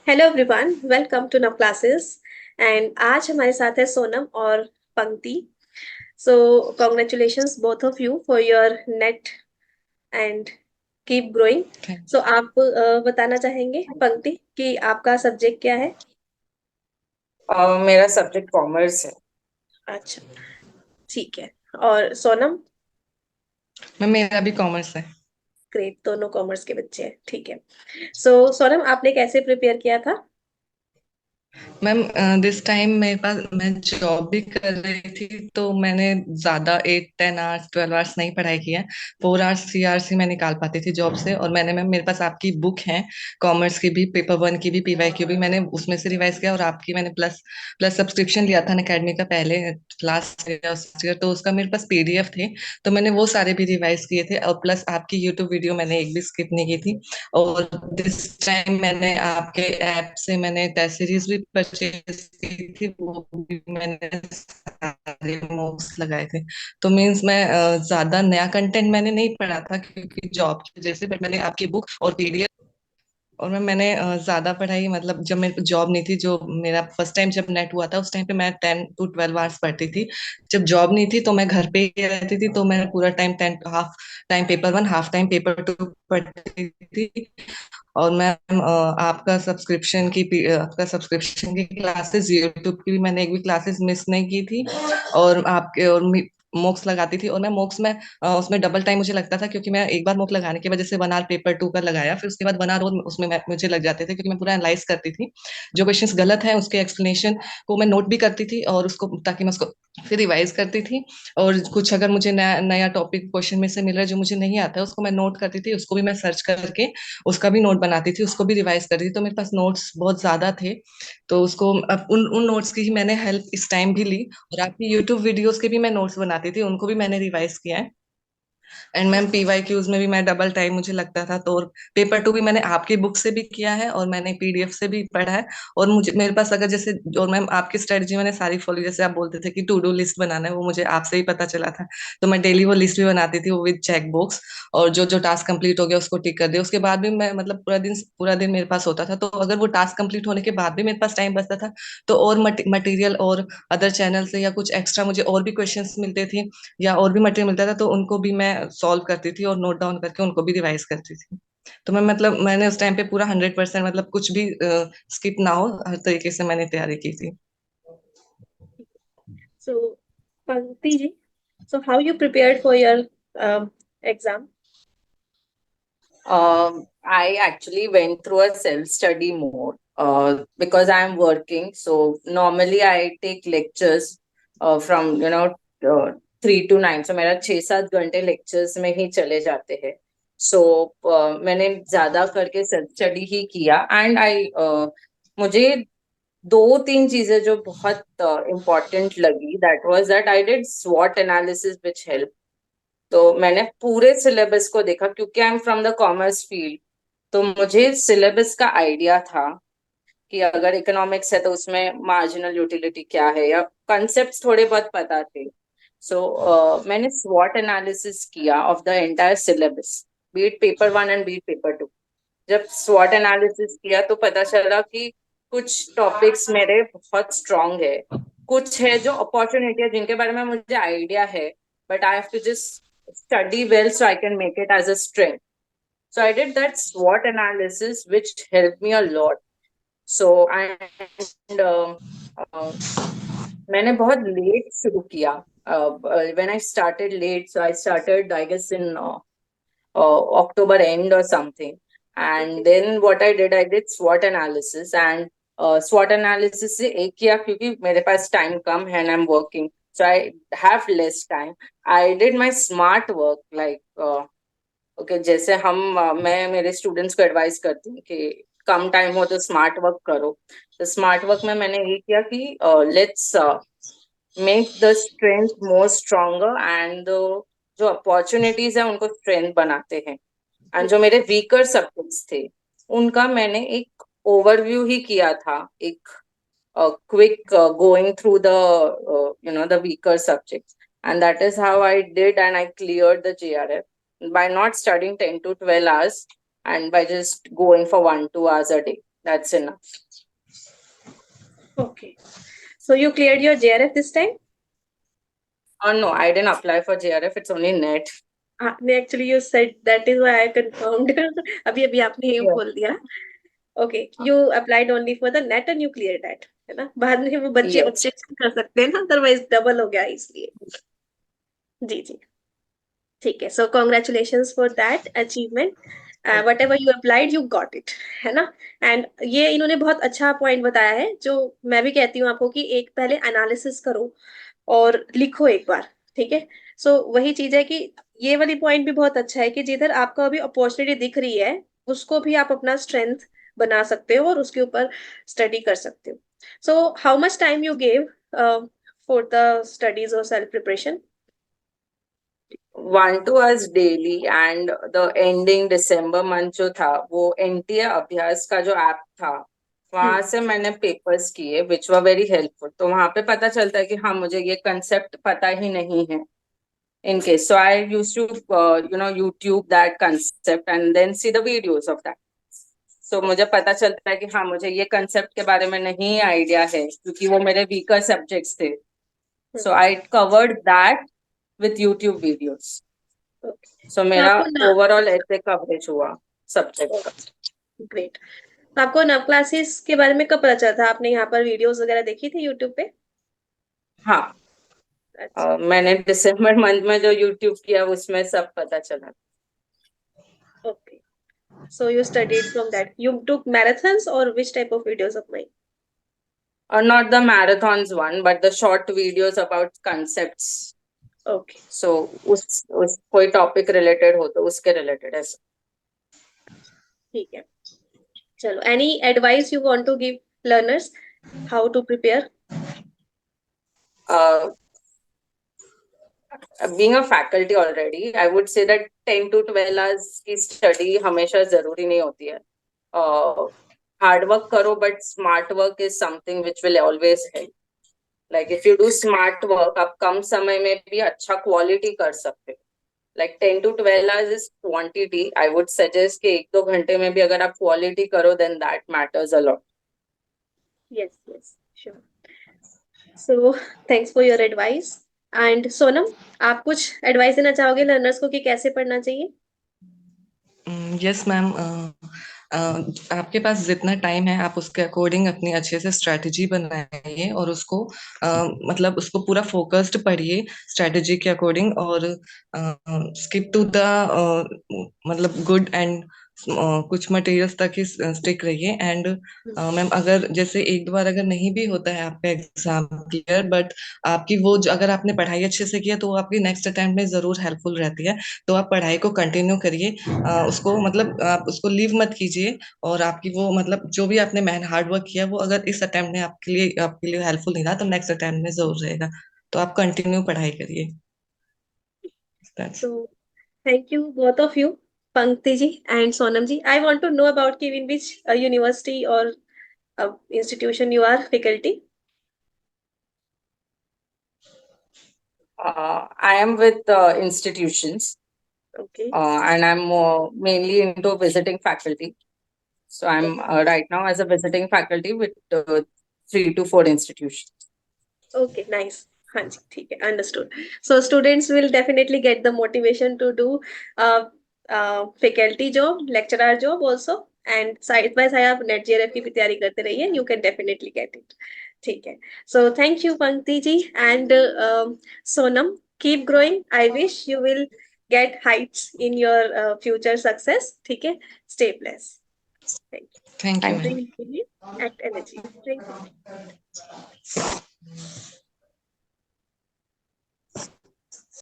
Hello everyone, welcome to नव classes. And आज हमारे साथ है सोनम और पंक्ति। सो congratulations both of you for your net and keep growing. Thank so आप बताना चाहेंगे पंक्ति कि आपका सब्जेक्ट क्या है? मेरा सब्जेक्ट कॉमर्स है। अच्छा, ठीक है। और सोनम? मैं मेरा भी कॉमर्स है। ग्रेट, दोनों कॉमर्स के बच्चे हैं। ठीक है। सो सोनम, आपने कैसे प्रिपेयर किया था? मैम दिस टाइम मेरे पास मैं जॉब भी कर रही थी तो मैंने ज्यादा 8 10 आवर्स 12 आवर्स नहीं पढ़ाई की है। 4 आवर्स 3 आवर्स ही मैं निकाल पाती थी जॉब से। और मैंने मैम मेरे पास आपकी बुक है, कॉमर्स की भी, पेपर 1 की भी, पीवाई की भी, मैंने उसमें से रिवाइज किया। और आपकी मैंने प्लस प्लस सब्सक्रिप्शन लिया था अकेडमी का पहले लास्ट ईयर, तो उसका मेरे पास पीडीएफ थे। तो मैंने वो सारे भी रिवाइज किए थे। और प्लस आपकी यूट्यूब वीडियो मैंने एक भी स्किप नहीं की थी। और दिस टाइम मैंने आपके ऐप से मैंने टेस्ट सीरीज भी परचेज की थी, वो भी मैंने सारे मूव्स लगाए थे। तो मीन्स मैं ज्यादा नया कंटेंट मैंने नहीं पढ़ा था क्योंकि जॉब की वजह से, बट मैंने आपकी बुक और पीडीएफ। और मैंने ज्यादा पढ़ाई, मतलब जब मेरे जॉब नहीं थी, जो मेरा फर्स्ट टाइम जब नेट हुआ था उस टाइम पे मैं 10 to 12 आवर्स पढ़ती थी। जब जॉब नहीं थी तो मैं घर पे ही रहती थी, तो मैं पूरा time 10 half time paper 1, half time paper 2 पढ़ती थी। और मैम आपका सब्सक्रिप्शन की क्लासेस, यूट्यूब की भी मैंने एक भी क्लासेस मिस नहीं की थी। और आपके और मोक्स लगाती थी। और मैं मोक्स में उसमें डबल टाइम मुझे लगता था, क्योंकि मैं एक बार मोक लगाने की वजह से 1 आवर पेपर 2 का लगाया, फिर उसके बाद 1 आवर और उसमें मुझे लग जाते थे, क्योंकि मैं पूरा एनालाइज करती थी। जो क्वेश्चंस गलत है उसके एक्सप्लेनेशन को मैं नोट भी करती थी, और उसको ताकि मैं उसको फिर रिवाइज करती थी। और कुछ अगर मुझे नया नया टॉपिक क्वेश्चन में से मिल रहा है जो मुझे नहीं आता है, उसको मैं नोट करती थी, उसको भी मैं सर्च करके उसका भी नोट बनाती थी, उसको भी रिवाइज करती थी। तो मेरे पास नोट्स बहुत ज्यादा थे। तो उसको अब उन उन नोट्स की ही मैंने हेल्प इस टाइम भी ली। और आपकी यूट्यूब वीडियोस के भी मैं नोट्स बनाती थी, उनको भी मैंने रिवाइज किया है। एंड मैम पीवाई क्यूज में भी मैं डबल टाइम मुझे लगता था। तो पेपर 2 भी मैंने आपकी बुक से भी किया है और मैंने पीडीएफ से भी पढ़ा है। और मुझे मेरे पास अगर जैसे, और मैम आपकी स्ट्रेटजी मैंने सारी फॉलो, जैसे आप बोलते थे कि टू डू लिस्ट बनाना है, वो मुझे आपसे ही पता चला था। तो मैं डेली वो लिस्ट भी बनाती थी, वो विद चेक बॉक्स। और जो जो टास्क कंप्लीट हो गया उसको टिक कर दिया। उसके बाद भी मैं, मतलब पूरा दिन मेरे पास होता था। तो अगर वो टास्क कंप्लीट होने के बाद भी मेरे पास टाइम बचता था, तो और मटेरियल और अदर चैनल से या कुछ एक्स्ट्रा मुझे और भी क्वेश्चंस मिलते थे या और भी मटेरियल मिलता था, तो उनको भी मैं सॉल्व करती थी और नोट डाउन करके उनको भी रिवाइज करती थी। तो मैं, मतलब मैंने उस टाइम पे पूरा 100%, मतलब कुछ भी स्किप ना हो, हर तरीके से मैंने तैयारी की थी। So Pankti ji, so how you prepared for your exam? I actually went through a self-study mode because I'm working. So normally I take lectures from 3 to 9. So मेरा 6 7 घंटे lectures में ही चले जाते हैं. So मैंने ज्यादा करके self study ही किया. And मुझे दो तीन चीजें जो बहुत important लगी, that was that I did SWOT analysis which helped. तो मैंने पूरे सिलेबस को देखा क्योंकि I am from the commerce field. तो मुझे सिलेबस का आइडिया था कि अगर इकोनॉमिक्स है तो उसमें मार्जिनल यूटिलिटी क्या है, या कॉन्सेप्ट्स थोड़े बहुत पता थे। मैंने स्वॉट एनालिसिस किया of the entire syllabus, beat paper 1 and beat paper 2। जब स्वॉट एनालिसिस किया तो पता चला कि कुछ टॉपिक्स मेरे बहुत स्ट्रांग है, कुछ है जो अपॉर्चुनिटी है जिनके बारे में मुझे आइडिया है, but I have to just study well so I can make it as a strength. So I did that SWOT analysis, which helped me a lot. So and uh, मैंने बहुत late शुरू किया. When I started late, so I started I guess in October end or something. And then what I did SWOT analysis. And SWOT analysis से एक किया क्योंकि मेरे पास time कम है and I'm working, so I have less time. I did my smart work like okay, जैसे मैं मेरे students को एडवाइस करती हूँ कि कम टाइम हो तो स्मार्ट वर्क करो। तो स्मार्ट वर्क में मैंने ये किया कि let's make the strength more stronger and जो अपॉर्चुनिटीज है उनको स्ट्रेंथ बनाते हैं। एंड जो मेरे वीकर सब्जेक्ट्स थे उनका मैंने एक ओवरव्यू ही किया था, एक quick going through the the weaker subjects. And that is how I did, and I cleared the JRF by not studying 10 to 12 hours and by just going for 1 2 hours a day. That's enough. Okay. So you cleared your JRF this time? No, I didn't apply for JRF. It's only NET. Actually you said that is why I confirmed. अभी आपने ये Yeah. बोल दिया. Okay, you applied only for the net and you cleared that, है ना? बाद में वो बच्चे Yes. ऑब्जेक्शन कर सकते हैं ना, अदरवाइज डबल हो गया इसलिए. जी जी, ठीक है. सो congratulations for that achievement. What ever you applied you got it, है ना? एंड ये इन्होंने बहुत अच्छा पॉइंट बताया है, जो मैं भी कहती हूँ आपको कि एक पहले एनालिसिस करो और लिखो एक बार, ठीक है? सो वही चीज है कि ये वाली पॉइंट भी बहुत अच्छा है कि जिधर आपको अभी अपॉर्चुनिटी दिख रही है उसको भी आप अपना स्ट्रेंथ बना सकते हो और उसके ऊपर स्टडी कर सकते हो. So how much time you gave for the studies और self preparation? 1-2 hours daily and the ending December month जो था वो एनटीए अभ्यास का जो ऐप था वहां से मैंने पेपर्स किए विच वर वेरी हेल्पफुल. तो वहां पे पता चलता है कि हाँ मुझे ये कंसेप्ट पता ही नहीं है in case. So I used to, YouTube that concept and then see the videos of that. So मुझे पता चलता है कि हाँ मुझे ये concept के बारे में नहीं आइडिया है क्योंकि वो मेरे weaker subjects थे. So I covered that with YouTube videos. So तो मेरा आपको ना overall ऐसे coverage हुआ subject का. ग्रेट. तो आपको नव क्लासेस के बारे में कब पता चला था? आपने यहाँ पर वीडियोस वगैरह देखी थी यूट्यूब पे? हाँ. अच्छा. मैंने दिसंबर मंथ में जो YouTube किया उसमें सब पता चला. Okay. So you studied from that. You took marathons or which type of videos of mine? Not the marathons one, but the short videos about concepts. Okay. So उस कोई टॉपिक रिलेटेड हो तो उसके रिलेटेड ऐसा. ठीक है. चलो. Any advice you want to give learners how to prepare? Being a faculty already, I would say that 10 to 12 hours की स्टडी हमेशा जरूरी नहीं होती है. हार्ड वर्क करो but smart work is something which will always help. Like if you do smart work आप कम समय में भी अच्छा क्वालिटी कर सकते हो. Like 10 to 12 hours is quantity. I would suggest कि 1-2 घंटे में भी अगर आप quality करो then that matters a lot. Yes, yes, sure. So thanks for your advice. And Sonam, आप कुछ एडवाइस देना चाहोगे लर्नर्स को कि कैसे पढ़ना चाहिए? Yes ma'am. आपके पास जितना टाइम है आप उसके अकॉर्डिंग अपनी अच्छे से स्ट्रेटजी बनाइए और उसको मतलब उसको पूरा फोकस्ड पढ़िए स्ट्रेटजी के अकॉर्डिंग और स्किप टू द मतलब गुड एंड कुछ मटेरियल्स तक ही स्टिक रहिए. एंड मैम अगर जैसे एक दो बार अगर नहीं भी होता है आपका एग्जाम क्लियर बट आपकी वो अगर आपने पढ़ाई अच्छे से किया तो वो आपकी नेक्स्ट अटेम्प्ट में जरूर हेल्पफुल रहती है. तो आप पढ़ाई को कंटिन्यू करिए. उसको मतलब आप उसको लीव मत कीजिए और आपकी वो मतलब जो भी आपने हार्ड वर्क किया वो अगर इस अटेम्प्ट में आपके लिए हेल्पफुल नहीं रहा तो नेक्स्ट अटेम्प्ट में जरूर रहेगा. तो आप कंटिन्यू पढ़ाई करिए. So thank you both of you, Pankti ji and Sonam ji. I want to know about ki in which university or institution you are faculty. I am with institutions Okay. and I'm mainly into visiting faculty. So I'm right now as a visiting faculty with 3 to 4 institutions. Okay, nice. हाँ जी, ठीक है, understood. So students will definitely get the motivation to do uh, faculty job, lecturer job also, and side by side आप net JRF की भी तैयारी करते रहिए. You can definitely get it. ठीक है. So thank you Pankti ji and Sonam. Keep growing. I wish you will get heights in your future success. ठीक है. Stay blessed. Thank you. Thank you. Drink, act energy. Drink.